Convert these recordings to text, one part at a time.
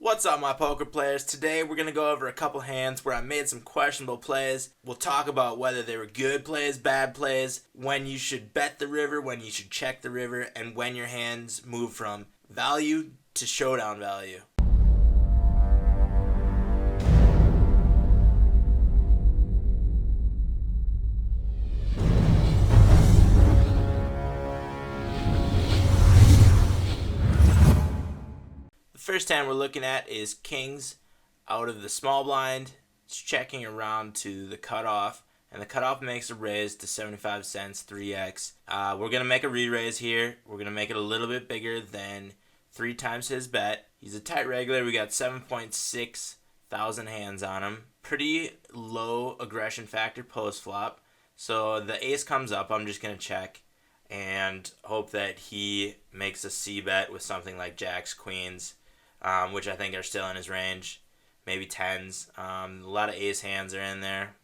What's up, my poker players? Today we're going to go over a couple hands where I made some questionable plays. We'll talk about whether they were good plays, bad plays, when you should bet the river, when you should check the river, and when your hands move from value to showdown value. The first hand we're looking at is kings out of the small blind. It's checking around to the cutoff, and the cutoff makes a raise to 75 cents, 3x. We're going to make a re-raise here. We're going to make it a little bit bigger than 3 times his bet. He's a tight regular. We got 7.6 thousand hands on him. Pretty low aggression factor post flop. So the ace comes up. I'm just going to check and hope that he makes a C bet with something like jacks, queens, which I think are still in his range. Maybe tens. A lot of ace hands are in there.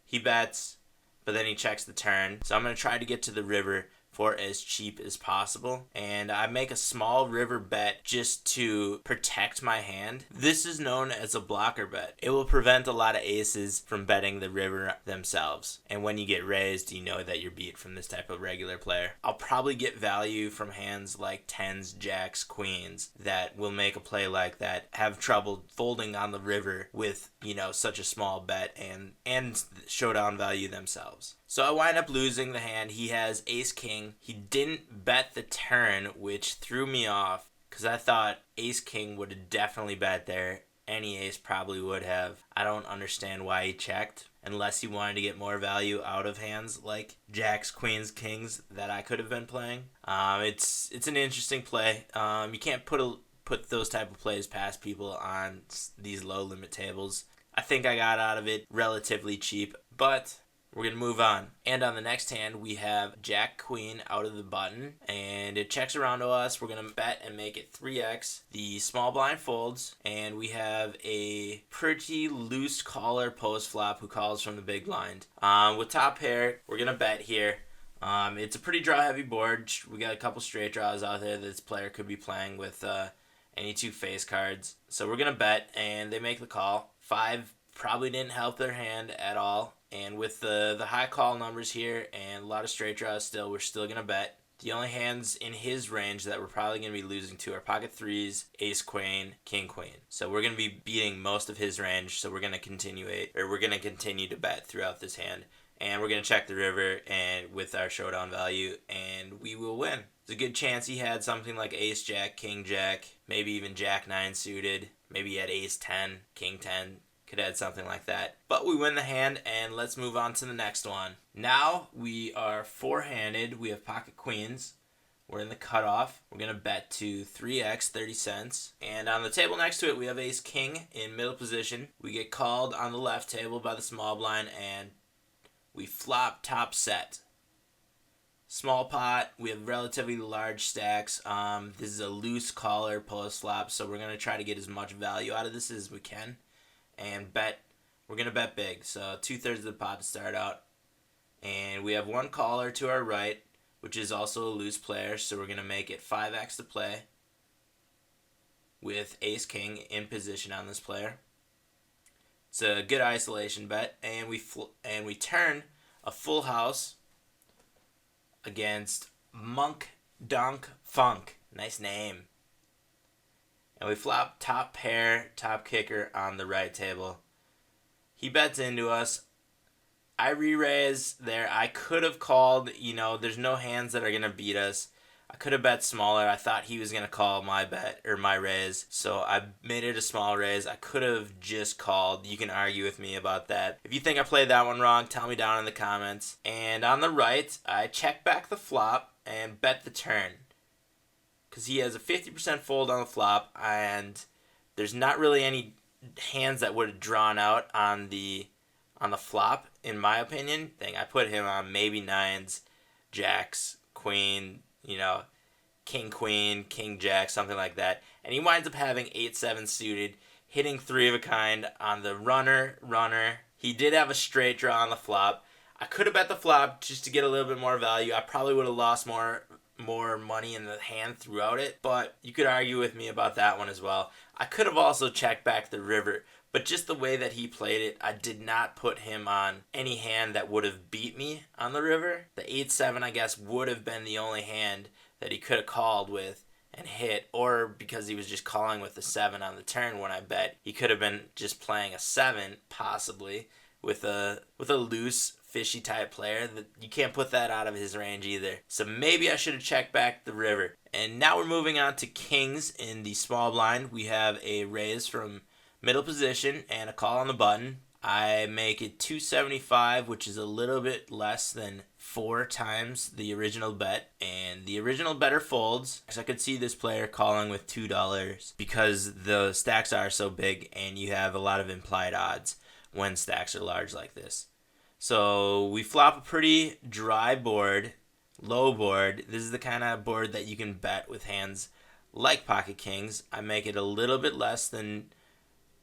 He bets, but then he checks the turn. So I'm going to try to get to the river for as cheap as possible. And I make a small river bet just to protect my hand. This is known as a blocker bet. It will prevent a lot of aces from betting the river themselves. And when you get raised, you know that you're beat from this type of regular player. I'll probably get value from hands like tens, jacks, queens that will make a play like that, have trouble folding on the river with, such a small bet and showdown value themselves. So I wind up losing the hand. He has ace-king. He didn't bet the turn, which threw me off because I thought ace-king would have definitely bet there. Any ace probably would have. I don't understand why he checked unless he wanted to get more value out of hands like jacks, queens, kings that I could have been playing. It's an interesting play. You can't put those type of plays past people on these low limit tables. I think I got out of it relatively cheap, but we're going to move on. And on the next hand, we have Jack Queen out of the button. And it checks around to us. We're going to bet and make it 3x. The small blind folds. And we have a pretty loose caller post flop who calls from the big blind. With top pair, we're going to bet here. It's a pretty draw heavy board. We got a couple straight draws out there that this player could be playing with any 2 face cards. So we're going to bet and they make the call. 5 probably didn't help their hand at all. And with the high call numbers here and a lot of straight draws still, we're still going to bet. The only hands in his range that we're probably going to be losing to are pocket threes, ace queen, king queen. So we're going to be beating most of his range, so we're going to continue to bet throughout this hand. And we're going to check the river and with our showdown value, and we will win. There's a good chance he had something like ace jack, king jack, maybe even jack 9 suited. Maybe he had ace 10, king 10. Could add something like that. But we win the hand, and let's move on to the next one. Now we are 4-handed. We have pocket queens. We're in the cutoff. We're going to bet to 3x, 30 cents. And on the table next to it, we have ace king in middle position. We get called on the left table by the small blind, and we flop top set. Small pot. We have relatively large stacks. This is a loose caller post flop, so we're going to try to get as much value out of this as we can. And we're going to bet big. So 2/3 of the pot to start out. And we have one caller to our right, which is also a loose player. So we're going to make it 5x to play with ace king in position on this player. It's a good isolation bet. And we turn a full house against Monk Dunk Funk. Nice name. And we flop top pair, top kicker on the right table. He bets into us. I re-raise there. I could have called, there's no hands that are going to beat us. I could have bet smaller. I thought he was going to call my bet or my raise. So I made it a small raise. I could have just called. You can argue with me about that. If you think I played that one wrong, tell me down in the comments. And on the right, I check back the flop and bet the turn. Because he has a 50% fold on the flop, and there's not really any hands that would have drawn out on the flop, in my opinion. I put him on maybe 9s, jacks, queen, king queen, king jack, something like that. And he winds up having 8-7 suited, hitting 3 of a kind on the runner. He did have a straight draw on the flop. I could have bet the flop just to get a little bit more value. I probably would have lost more money in the hand throughout it, but you could argue with me about that one as well. I could have also checked back the river, but just the way that he played it, I did not put him on any hand that would have beat me on the river. The 8-7, I guess, would have been the only hand that he could have called with and hit, or because he was just calling with the 7 on the turn when I bet, he could have been just playing a 7, possibly, with a loose, fishy type player. That you can't put that out of his range either. So maybe I should have checked back the river. And now we're moving on to kings in the small blind. We have a raise from middle position and a call on the button. I make it 275, which is a little bit less than 4 times the original bet, and the original better folds. So I could see this player calling with $2 because the stacks are so big and you have a lot of implied odds when stacks are large like this. So we flop a pretty dry board, low board. This is the kind of board that you can bet with hands like pocket kings. I make it a little bit less than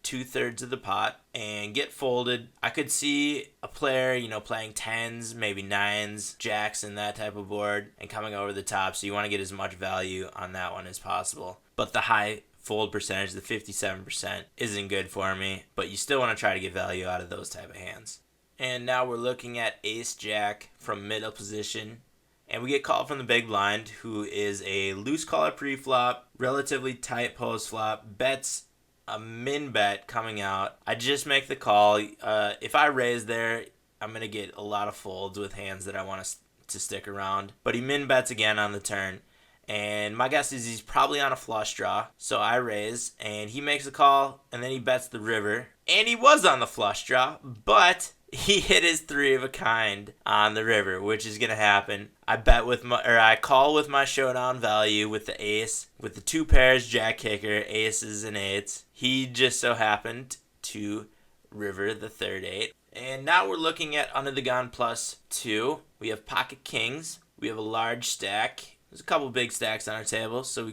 2/3 of the pot and get folded. I could see a player, playing 10s, maybe 9s, jacks, and that type of board and coming over the top. So you want to get as much value on that one as possible. But the high fold percentage, the 57%, isn't good for me. But you still want to try to get value out of those type of hands. And now we're looking at ace jack from middle position. And we get called from the big blind, who is a loose caller pre-flop, relatively tight post flop, bets a min bet coming out. I just make the call. If I raise there, I'm going to get a lot of folds with hands that I want to stick around. But he min bets again on the turn. And my guess is he's probably on a flush draw. So I raise, and he makes a call, and then he bets the river. And he was on the flush draw, but he hit his 3 of a kind on the river, which is going to happen. I call with my showdown value with the ace, with the 2 pairs, jack kicker, aces and 8s. He just so happened to river the 3rd 8. And now we're looking at under the gun +2. We have pocket kings. We have a large stack. There's a couple big stacks on our table, so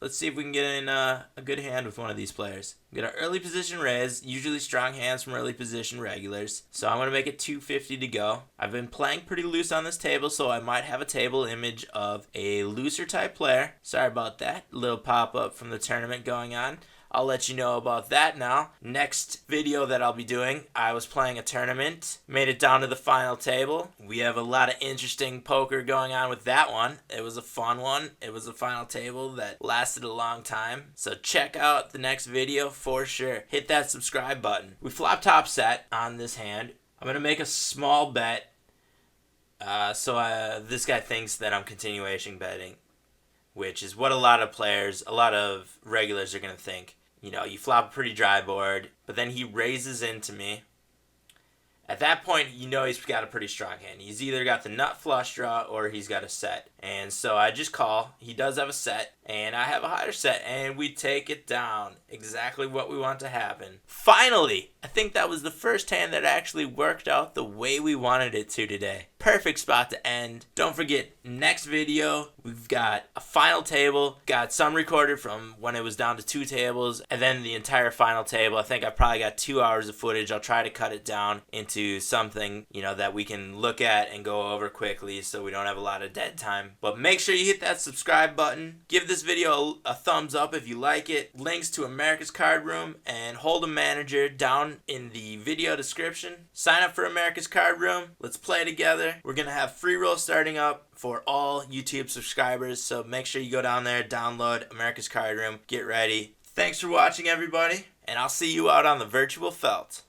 let's see if we can get in a good hand with one of these players. We get our early position raise, usually strong hands from early position regulars. So I'm going to make it 250 to go. I've been playing pretty loose on this table, so I might have a table image of a looser type player. Sorry about that. Little pop-up from the tournament going on. I'll let you know about that now. Next video that I'll be doing, I was playing a tournament, made it down to the final table. We have a lot of interesting poker going on with that one. It was a fun one. It was a final table that lasted a long time. So check out the next video for sure. Hit that subscribe button. We flop top set on this hand. I'm going to make a small bet. This guy thinks that I'm continuation betting, which is what a lot of regulars are going to think. You flop a pretty dry board, but then he raises into me. At that point, he's got a pretty strong hand. He's either got the nut flush draw or he's got a set. And so I just call. He does have a set, and I have a higher set, and we take it down. Exactly what we want to happen. Finally, I think that was the first hand that actually worked out the way we wanted it to today. Perfect spot to end. Don't forget, next video, we've got a final table, got some recorded from when it was down to 2 tables, and then the entire final table. I think I probably got 2 hours of footage. I'll try to cut it down into something, that we can look at and go over quickly so we don't have a lot of dead time. But make sure you hit that subscribe button. Give this video a thumbs up if you like it. Links to America's Card Room and Hold'em Manager down in the video description. Sign up for America's Card Room. Let's play together. We're going to have free rolls starting up for all YouTube subscribers. So make sure you go down there, download America's Card Room, get ready. Thanks for watching, everybody, and I'll see you out on the virtual felt.